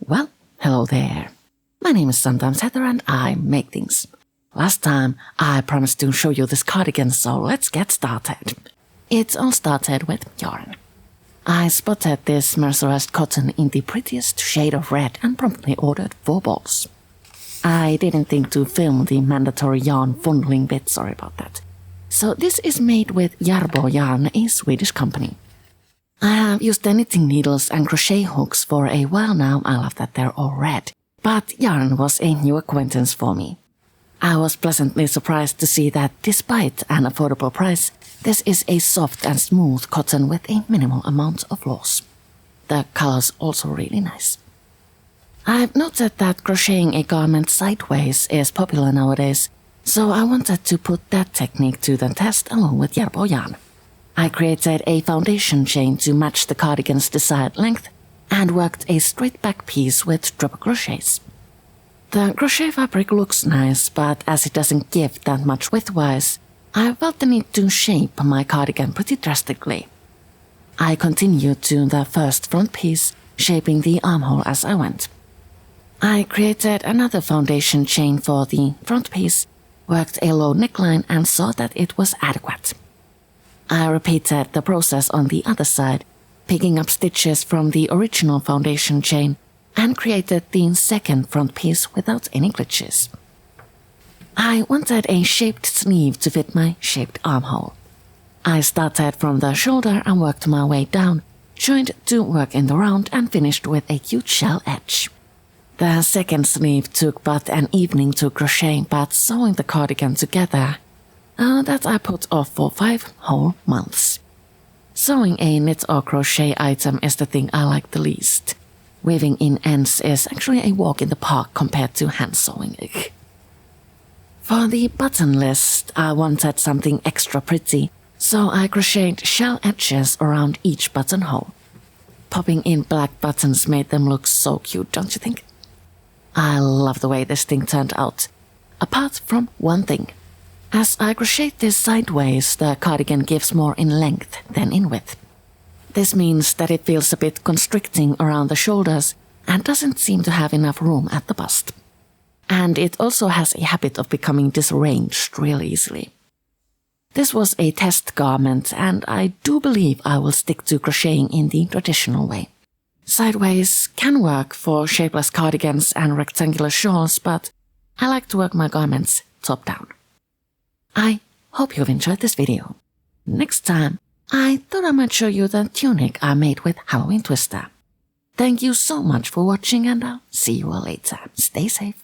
Well, hello there. My name is Sometimes Heather and I make things. Last time I promised to show you this cardigan, so let's get started. It all started with yarn. I spotted this mercerized cotton in the prettiest shade of red and promptly ordered 4 balls. I didn't think to film the mandatory yarn fondling bit, sorry about that. So this is made with Järbo yarn, a Swedish company. I have used the knitting needles and crochet hooks for a while now. I love that they're all red. But yarn was a new acquaintance for me. I was pleasantly surprised to see that despite an affordable price, this is a soft and smooth cotton with a minimal amount of loss. The color's also really nice. I've noted that crocheting a garment sideways is popular nowadays, so I wanted to put that technique to the test along with Järbo yarn. I created a foundation chain to match the cardigan's desired length and worked a straight back piece with double crochets. The crochet fabric looks nice, but as it doesn't give that much widthwise, I felt the need to shape my cardigan pretty drastically. I continued to the first front piece, shaping the armhole as I went. I created another foundation chain for the front piece, worked a low neckline and saw that it was adequate. I repeated the process on the other side, picking up stitches from the original foundation chain and created the second front piece without any glitches. I wanted a shaped sleeve to fit my shaped armhole. I started from the shoulder and worked my way down, joined to work in the round and finished with a cute shell edge. The second sleeve took but an evening to crochet, but sewing the cardigan together, that I put off for 5 whole months. Sewing a knit or crochet item is the thing I like the least. Weaving in ends is actually a walk in the park compared to hand sewing. For the button list, I wanted something extra pretty, so I crocheted shell edges around each buttonhole. Popping in black buttons made them look so cute, don't you think? I love the way this thing turned out, apart from one thing. As I crochet this sideways, the cardigan gives more in length than in width. This means that it feels a bit constricting around the shoulders and doesn't seem to have enough room at the bust. And it also has a habit of becoming disarranged really easily. This was a test garment and I do believe I will stick to crocheting in the traditional way. Sideways can work for shapeless cardigans and rectangular shawls, but I like to work my garments top down. I hope you've enjoyed this video. Next time, I thought I might show you the tunic I made with Halloween Twister. Thank you so much for watching and I'll see you all later. Stay safe.